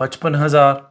55,000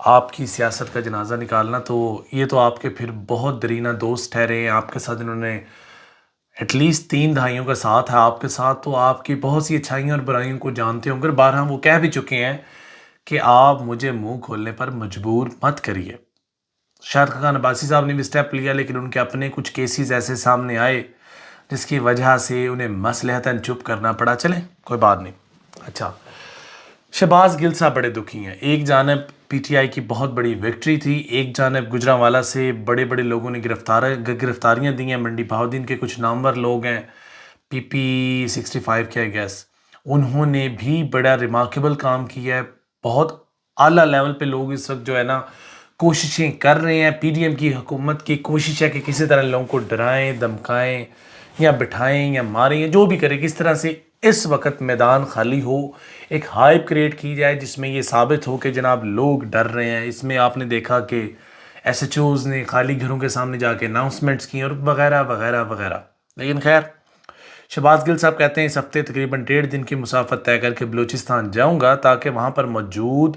آپ کی سیاست کا جنازہ نکالنا، تو یہ تو آپ کے پھر بہت درینہ دوست ٹھہرے ہیں، آپ کے ساتھ انہوں نے ایٹ لیسٹ 3 دہائیوں کا ساتھ ہے آپ کے ساتھ، تو آپ کی بہت سی اچھائیوں اور برائیوں کو جانتے ہوں گے، بارہا وہ کہہ بھی چکے ہیں کہ آپ مجھے منہ کھولنے پر مجبور مت کریے۔ شاہد خاقان عباسی صاحب نے بھی سٹیپ لیا، لیکن ان کے اپنے کچھ کیسز ایسے سامنے آئے جس کی وجہ سے انہیں مصلحتاً چپ کرنا پڑا۔ چلیں کوئی بات نہیں۔ اچھا، شہباز گل صاحب بڑے دکھی ہیں۔ ایک جانب پی ٹی آئی کی بہت بڑی وکٹری تھی، ایک جانب گجرانوالہ سے بڑے بڑے لوگوں نے گرفتاریاں دی ہیں، منڈی بہاؤالدین کے کچھ نامور لوگ ہیں، پی پی 65 کے آئی گیس، انہوں نے بھی بڑا ریمارکیبل کام کیا ہے۔ بہت اعلیٰ لیول پہ لوگ اس وقت جو ہے نا کوششیں کر رہے ہیں، پی ڈی ایم کی حکومت کی کوشش ہے کہ کسی طرح لوگوں کو ڈرائیں، دمکائیں یا بٹھائیں یا ماریں یا جو بھی کرے، کس طرح سے اس وقت میدان خالی ہو، ایک ہائپ کریٹ کی جائے جس میں یہ ثابت ہو کہ جناب لوگ ڈر رہے ہیں۔ اس میں آپ نے دیکھا کہ ایس ایچ اوز نے خالی گھروں کے سامنے جا کے اناؤنسمنٹس کی اور وغیرہ وغیرہ وغیرہ۔ لیکن خیر، شہباز گل صاحب کہتے ہیں اس ہفتے تقریباً 1.5 دن کی مسافت طے کر کے بلوچستان جاؤں گا تاکہ وہاں پر موجود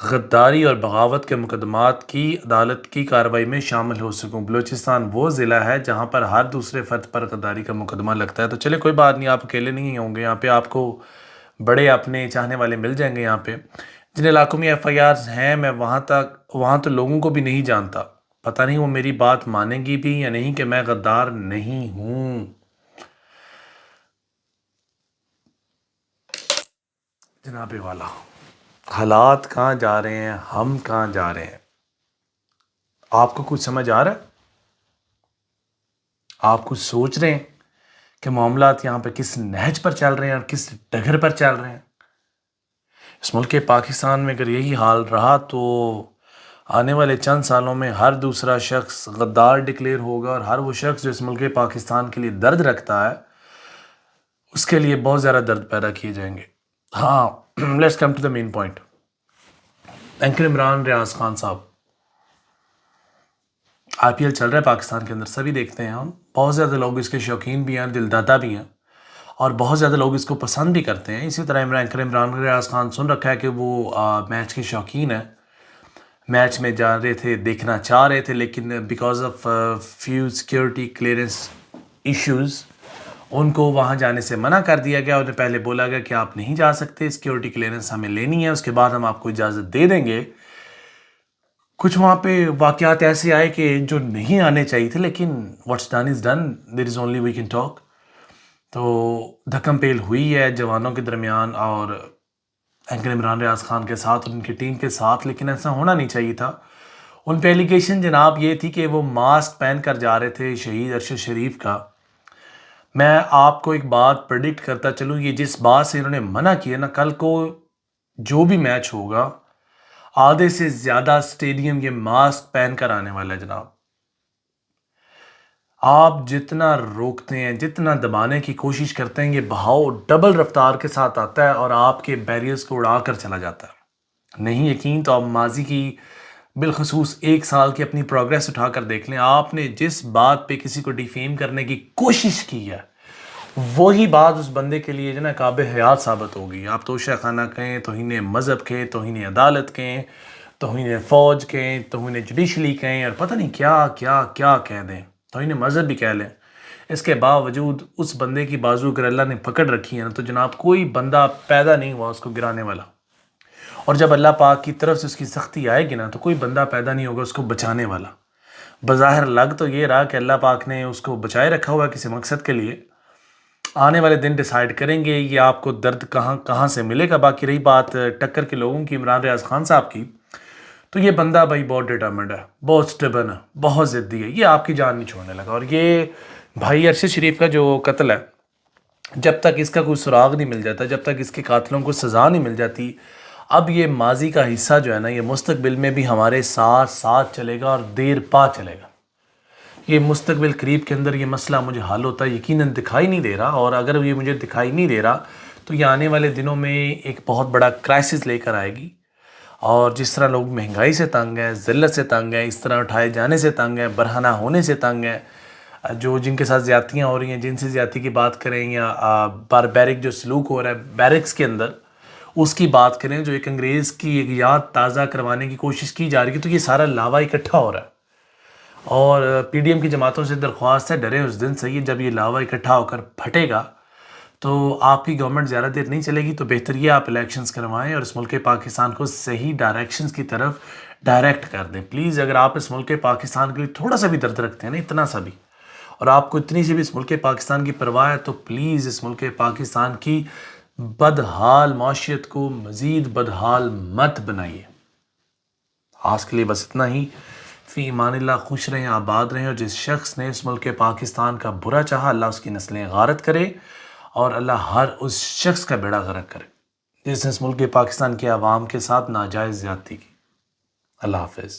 غداری اور بغاوت کے مقدمات کی عدالت کی کارروائی میں شامل ہو سکوں۔ بلوچستان وہ ضلع ہے جہاں پر ہر دوسرے فرد پر غداری کا مقدمہ لگتا ہے۔ تو چلے کوئی بات نہیں، آپ اکیلے نہیں ہوں گے یہاں پہ، آپ کو بڑے اپنے چاہنے والے مل جائیں گے یہاں پہ۔ جن علاقوں میں ایف آئی آرز ہیں میں وہاں تو لوگوں کو بھی نہیں جانتا، پتہ نہیں وہ میری بات مانیں گی بھی یا نہیں کہ میں غدار نہیں ہوں۔ جناب والا، حالات کہاں جا رہے ہیں، ہم کہاں جا رہے ہیں، آپ کو کچھ سمجھ آ رہا ہے؟ آپ کچھ سوچ رہے ہیں کہ معاملات یہاں پہ کس نہج پر چل رہے ہیں اور کس ڈگر پر چل رہے ہیں؟ اس ملک پاکستان میں اگر یہی حال رہا تو آنے والے چند سالوں میں ہر دوسرا شخص غدار ڈکلیئر ہوگا، اور ہر وہ شخص جو اس ملک پاکستان کے لیے درد رکھتا ہے اس کے لیے بہت زیادہ درد پیدا کیے جائیں گے۔ ہاں، let's come to the main point. Anchor Imran Riaz Khan صاحب، آئی پی ایل چل رہا ہے پاکستان کے اندر، سبھی دیکھتے ہیں ہم، بہت زیادہ لوگ اس کے شوقین بھی ہیں، دل دادا بھی ہیں، اور بہت زیادہ لوگ اس کو پسند بھی کرتے ہیں۔ اسی طرح اینکر عمران ریاض خان سن رکھا ہے کہ وہ میچ کے شوقین ہیں، میچ میں جا رہے تھے، دیکھنا چاہ رہے تھے، لیکن because of few security clearance issues in کو وہاں جانے سے منع کر دیا گیا۔ انہیں پہلے بولا گیا کہ آپ نہیں جا سکتے، سیکیورٹی کلیئرنس ہمیں لینی ہے، اس کے بعد ہم آپ کو اجازت دے دیں گے۔ کچھ وہاں پہ واقعات ایسے آئے کہ جو نہیں آنے چاہیے تھے، لیکن what's done is done, there is only we can talk. تو دھکم پیل ہوئی ہے جوانوں کے درمیان اور اینکر عمران ریاض خان کے ساتھ اور ان کی ٹیم کے ساتھ، لیکن ایسا ہونا نہیں چاہیے تھا۔ ان پہ ایلیگیشن جناب یہ تھی کہ وہ ماسک پہن کر جا رہے تھے شہید ارشد شریف کا۔ میں آپ کو ایک بات پریڈکٹ کرتا چلوں، یہ جس بات سے انہوں نے منع کیا نا، کل کو جو بھی میچ ہوگا آدھے سے زیادہ سٹیڈیم یہ ماسک پہن کر آنے والا ہے جناب۔ آپ جتنا روکتے ہیں، جتنا دبانے کی کوشش کرتے ہیں، یہ بہاؤ ڈبل رفتار کے ساتھ آتا ہے اور آپ کے بیریئرز کو اڑا کر چلا جاتا ہے۔ نہیں یقین تو آپ ماضی کی بالخصوص 1 سال کی اپنی پروگریس اٹھا کر دیکھ لیں۔ آپ نے جس بات پہ کسی کو ڈیفیم کرنے کی کوشش کی ہے وہی بات اس بندے کے لیے جو نا قابل حیات ثابت ہوگی۔ آپ توشہ خانہ کہیں، توہین مذہب کہیں، توہین عدالت کہیں، توہین فوج کہیں، توہین جوڈیشلی کہیں، اور پتہ نہیں کیا کیا کیا کہہ دیں، توہین مذہب بھی کہہ لیں۔ اس کے باوجود اس بندے کی بازو اگر اللہ نے پکڑ رکھی ہے نا تو جناب کوئی بندہ پیدا نہیں ہوا اس کو گرانے والا، اور جب اللہ پاک کی طرف سے اس کی سختی آئے گی نا تو کوئی بندہ پیدا نہیں ہوگا اس کو بچانے والا۔ بظاہر لگ تو یہ رہا کہ اللہ پاک نے اس کو بچائے رکھا ہوا کسی مقصد کے لیے، آنے والے دن ڈیسائیڈ کریں گے یہ آپ کو درد کہاں سے ملے گا۔ باقی رہی بات ٹکر کے لوگوں کی، عمران ریاض خان صاحب کی، تو یہ بندہ بھائی بہت ڈٹرمنڈ ہے، بہت سٹبن ہے، بہت ضدی ہے، یہ آپ کی جان نہیں چھوڑنے لگا۔ اور یہ بھائی ارشد شریف کا جو قتل ہے، جب تک اس کا کوئی سراغ نہیں مل جاتا، جب تک اس کے قاتلوں کو سزا نہیں مل جاتی، اب یہ ماضی کا حصہ جو ہے نا یہ مستقبل میں بھی ہمارے ساتھ ساتھ چلے گا اور دیر پا چلے گا۔ یہ مستقبل قریب کے اندر یہ مسئلہ مجھے حل ہوتا ہے یقیناً دکھائی نہیں دے رہا، اور اگر یہ مجھے دکھائی نہیں دے رہا تو یہ آنے والے دنوں میں ایک بہت بڑا کرائسس لے کر آئے گی۔ اور جس طرح لوگ مہنگائی سے تنگ ہیں، ذلت سے تنگ ہیں، اس طرح اٹھائے جانے سے تنگ ہیں، برہنہ ہونے سے تنگ ہیں، جن کے ساتھ زیادتیاں ہو رہی ہیں، جن سے زیادتی کی بات کریں یا باربیرک جو سلوک ہو رہا ہے بیرکس کے اندر، اس کی بات کریں جو ایک انگریز کی ایک یاد تازہ کروانے کی کوشش کی جا رہی ہے، تو یہ سارا لاوا اکٹھا ہو رہا ہے، اور پی ڈی ایم کی جماعتوں سے درخواست ہے ڈرے اس دن سے ہی جب یہ لاوا اکٹھا ہو کر پھٹے گا تو آپ کی گورنمنٹ زیادہ دیر نہیں چلے گی، تو بہتر یہ آپ الیکشنز کروائیں اور اس ملک پاکستان کو صحیح ڈائریکشنز کی طرف ڈائریکٹ کر دیں پلیز۔ اگر آپ اس ملک پاکستان کے لیے تھوڑا سا بھی درد رکھتے ہیں نا، اتنا سا بھی، اور آپ کو اتنی سی بھی اس ملک پاکستان کی پرواہ ہے، تو پلیز اس ملک پاکستان کی بدحال معاشیت کو مزید بدحال مت بنائیے۔ آج کے لیے بس اتنا ہی۔ فی ایمان اللہ، خوش رہیں، آباد رہیں، اور جس شخص نے اس ملک پاکستان کا برا چاہا اللہ اس کی نسلیں غارت کرے، اور اللہ ہر اس شخص کا بیڑا غرق کرے جس نے اس ملک پاکستان کے عوام کے ساتھ ناجائز زیادتی کی۔ اللہ حافظ۔